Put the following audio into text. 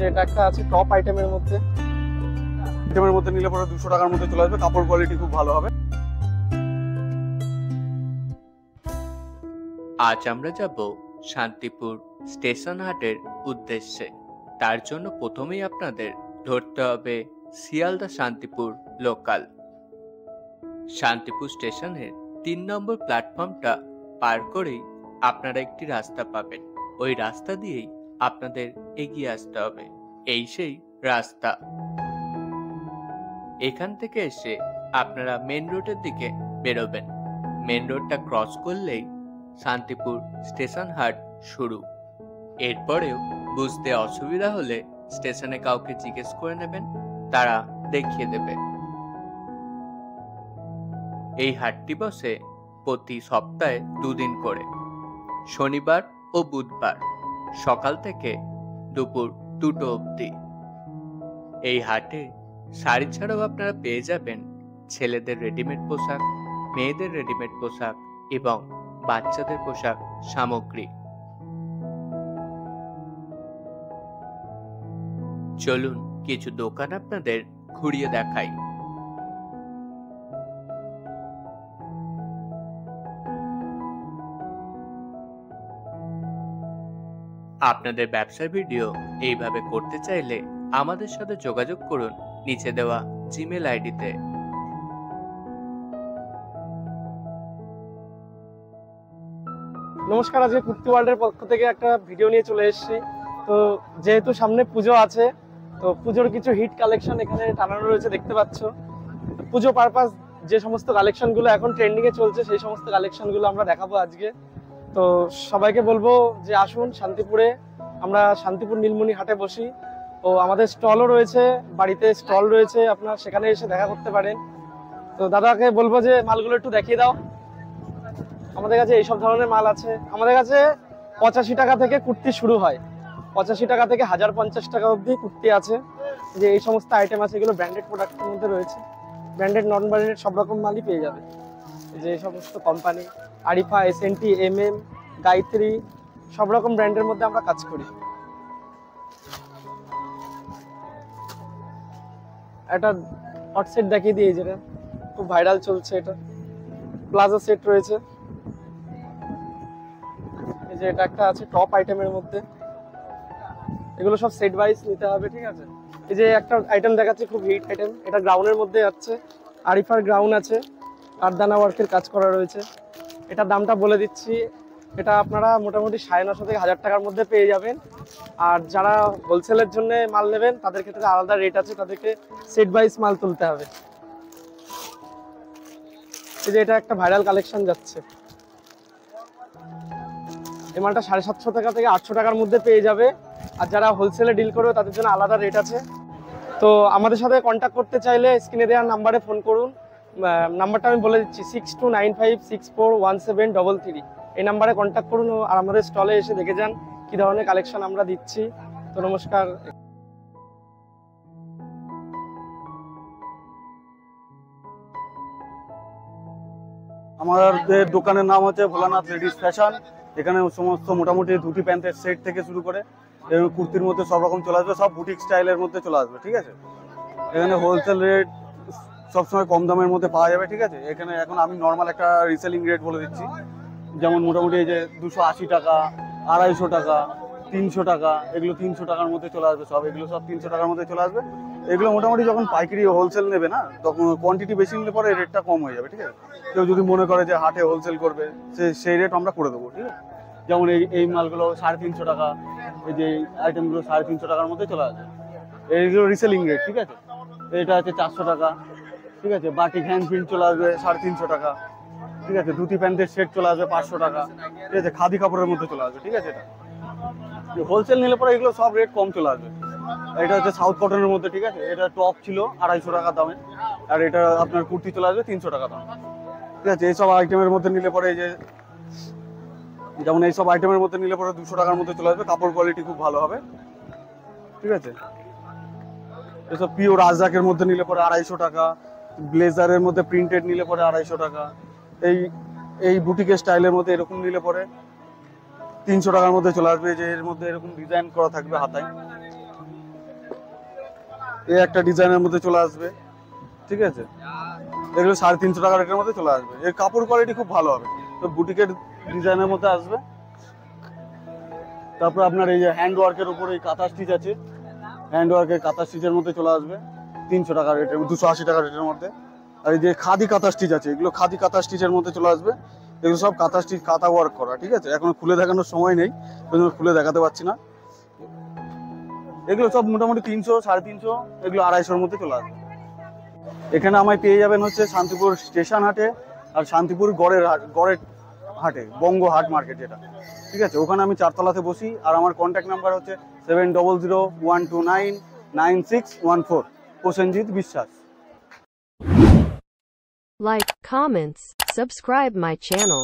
যে এটা একটা আছে টপ আইটেমের মধ্যে নিলে পরে 200 টাকার মধ্যে চলে আসবে। কাপড় কোয়ালিটি খুব ভালো হবে। আজ আমরা যাব শান্তিপুর স্টেশন হাটের উদ্দেশ্যে। তার জন্য প্রথমেই আপনাদের ধরতে হবে শিয়ালদা শান্তিপুর লোকাল। শান্তিপুর স্টেশনের 3 নম্বর প্ল্যাটফর্মটা পার করেই আপনারা একটি রাস্তা পাবেন। ওই রাস্তা দিয়েই আপনাদের এগিয়ে আসতে হবে। এই সেই রাস্তা। এখান থেকে এসে আপনারা মেন রোডের দিকে বেরোবেন। মেন রোডটা ক্রস করলেই শান্তিপুর স্টেশন হাট শুরু। এরপরেও বুঝতে অসুবিধা হলে স্টেশনে কাউকে জিজ্ঞেস করে নেবেন, তারা দেখিয়ে দেবে। এই হাটটি বসে প্রতি সপ্তাহে 2 দিন করে, শনিবার ও বুধবার সকাল থেকে দুপুর 2টো অবধি। এই হাটে শাড়ি ছাড়াও আপনারা পেয়ে যাবেন ছেলেদের রেডিমেড পোশাক, মেয়েদের রেডিমেড পোশাক এবং বাচ্চাদের পোশাক সামগ্রী। চলুন কিছু দোকান আপনাদের ঘুরিয়ে দেখাই। আপনাদের ব্যবসার ভিডিও এইভাবে করতে চাইলে আমাদের সাথে যোগাযোগ করুন নিচে দেওয়া জিমেল আইডিতে। নমস্কার, আজকে কুর্তি ওয়ার্ল্ডের পক্ষ থেকে একটা ভিডিও নিয়ে চলে এসেছি। তো যেহেতু সামনে পুজো আছে, তো পুজোর কিছু হিট কালেকশন এখানে টানানো রয়েছে, দেখতে পাচ্ছ। পুজো পারপাস যে সমস্ত কালেকশনগুলো এখন ট্রেন্ডিংয়ে চলছে, সেই সমস্ত কালেকশনগুলো আমরা দেখাবো আজকে। তো সবাইকে বলবো যে আসুন শান্তিপুরে। আমরা শান্তিপুর নীলমণি হাটে বসি। তো আমাদের স্টলও রয়েছে, বাড়িতে স্টল রয়েছে, আপনার সেখানে এসে দেখা করতে পারেন। তো দাদাকে বলবো যে মালগুলো একটু দেখিয়ে দাও। আমাদের কাছে এইসব ধরনের মাল আছে। আমাদের কাছে 85 টাকা থেকে কুর্তি শুরু হয়। 85 টাকা থেকে 1050 টাকা অবধি কুর্তি আছে। যে এই সমস্ত আইটেম আছে, এগুলো ব্র্যান্ডেড প্রোডাক্টের মধ্যে রয়েছে। ব্র্যান্ডেড, নন ব্র্যান্ডেড সব রকম মালই পেয়ে যাবে। যে এই সমস্ত company Arifa, SNT, MM, Gayatri, সব রকম ব্র্যান্ডের মধ্যে আমরা কাজ করি। একটা হট সেট দেখিয়ে দিই, যেটা খুব ভাইরাল চলছে। এটা প্লাজো সেট রয়েছে। এই যে এটা একটা আছে টপ আইটেমের মধ্যে। এগুলো সব সেট ওয়াইজ নিতে হবে, ঠিক আছে। এই যে একটা আইটেম দেখাচ্ছি, খুব হিট আইটেম। এটা গ্রাউন্ডের মধ্যে যাচ্ছে, আরিফার গ্রাউন্ড আছে, আরদানা ওয়ার্কের কাজ করা রয়েছে। এটার দামটা বলে দিচ্ছি, এটা আপনারা মোটামুটি 950 থেকে 1000 টাকার মধ্যে পেয়ে যাবেন। আর যারা হোলসেলের জন্য মাল নেবেন তাদের ক্ষেত্রে আলাদা রেট আছে, তাদেরকে সেট ওয়াইজ মাল তুলতে হবে। এই যে এটা একটা ভাইরাল কালেকশন যাচ্ছে, এই মালটা 750 টাকা থেকে 800 টাকার মধ্যে পেয়ে যাবে। আর যারা হোলসেলে ডিল করবে তাদের জন্য আলাদা রেট আছে। তো আমাদের সাথে কন্ট্যাক্ট করতে চাইলে স্ক্রিনে দেওয়ার নাম্বারে ফোন করুন। নাম্বারটা আমি বলে দিচ্ছি, 6295641733। এই নাম্বারে কন্ট্যাক্ট করুন আর আমাদের স্টলে এসে দেখে যান কি ধরনের কালেকশন আমরা দিচ্ছি। তো নমস্কার। আমাদের দোকানের নাম হচ্ছে ভোলানাথ লেডিস ফ্যাশন। এখানে সমস্ত মোটামুটি ধুতি প্যান্টের সেট থেকে শুরু করে কুর্তির মধ্যে সব রকম চলে আসবে, সব বুটিক স্টাইলের মধ্যে চলে আসবে, ঠিক আছে। এখানে হোলসেল রেট সবসময় কম দামের মধ্যে পাওয়া যাবে, ঠিক আছে। এখানে এখন আমি নর্মাল একটা রিসেলিং রেট বলে দিচ্ছি, যেমন মোটামুটি এই যে 280 টাকা, 250 টাকা, 300 টাকা, এগুলো 300 টাকার মধ্যে চলে আসবে সব। এগুলো সব 300 টাকার মধ্যে চলে আসবে। এগুলো মোটামুটি যখন পাইকারি হোলসেল নেবে না, তখন কোয়ান্টিটি বেশি নিলে পরে রেটটা কম হয়ে যাবে, ঠিক আছে। কেউ যদি মনে করে যে হাটে হোলসেল করবে, সেই রেট আমরা করে দেবো, ঠিক আছে। যেমন এই মালগুলো 350 টাকা, এই যে আইটেমগুলো 350 টাকার মধ্যে চলে আসবে। এইগুলো রিসেলিং রেট, ঠিক আছে। এটা আছে 400 টাকা, ঠিক আছে। বাটিক হ্যান্ড প্রিন্ট চলে আসবে 350 টাকা, ঠিক আছে। ধুতি প্যান্টের সেট চলে আসবে 500 টাকা, ঠিক আছে। খাদি কাপড়ের মধ্যে চলে আসবে, ঠিক আছে। এটা হোলসেল নিলে পরে এগুলো সব রেট কম চলে আসবে। এটা হচ্ছে সাউথ কটনের মধ্যে, ঠিক আছে। এটা টপ ছিল 250 টাকা দামে, আর এটা আপনার কুর্তি চলে আসবে 300 টাকা দাম, ঠিক আছে। এইসব আইটেমের মধ্যে নিলে পরে, এই যে যেমন এইসব আইটেমের মধ্যে নিলে পরে 200 টাকার মধ্যে চলে আসবে। কাপড় কোয়ালিটি খুব ভালো হবে, ঠিক আছে। এসব পিওর আজরাকের মধ্যে নিলে পরে 250 টাকা, ব্লেজারের মধ্যে প্রিন্টেড নিলে পরে 250 টাকা, এই বুটিকের স্টাইলের মধ্যে এরকম নিলে পরে 300 টাকার মধ্যে চলে আসবে। যে এর মধ্যে এরকম ডিজাইন করা থাকবে হাতায়, এই একটা ডিজাইনের মধ্যে চলে আসবে, ঠিক আছে। এগুলো 350 টাকা রেটের মধ্যে চলে আসবে। এর কাপড় কোয়ালিটি খুব ভালো হবে, তো বুটিকের ডিজাইনের মধ্যে আসবে। তারপর আপনার এই যে হ্যান্ড ওয়ার্কের উপরে এই কাঁথা স্টিচ আছে, হ্যান্ড ওয়ার্কের কাঁথা স্টিচের মধ্যে চলে আসবে 300 টাকা রেটের, 280 টাকা রেটের মধ্যে। আর এই যে খাদি কাঁথা স্টিচ আছে, এগুলো খাদি কাঁথা স্টিচের মধ্যে চলে আসবে। এগুলো সব কাঁথা স্টিচ, কাঁথা ওয়ার্ক করা, ঠিক আছে। এখন খুলে দেখানোর সময় নেই, ওই জন্য খুলে দেখাতে পারছি না। এগুলো সব মোটামুটি 300, 350, এগুলো 250-এর মধ্যে চলে আসবে। এখানে আমায় পেয়ে যাবেন হচ্ছে শান্তিপুর স্টেশন হাটে আর শান্তিপুর গড়ের হাটে, বঙ্গ হাট মার্কেট যেটা, ঠিক আছে। ওখানে আমি 4 তলাতে বসি। আর আমার কন্ট্যাক্ট নাম্বার হচ্ছে 7001299614, প্রসেনজিৎ বিশ্বাস। Like, comments, subscribe my channel.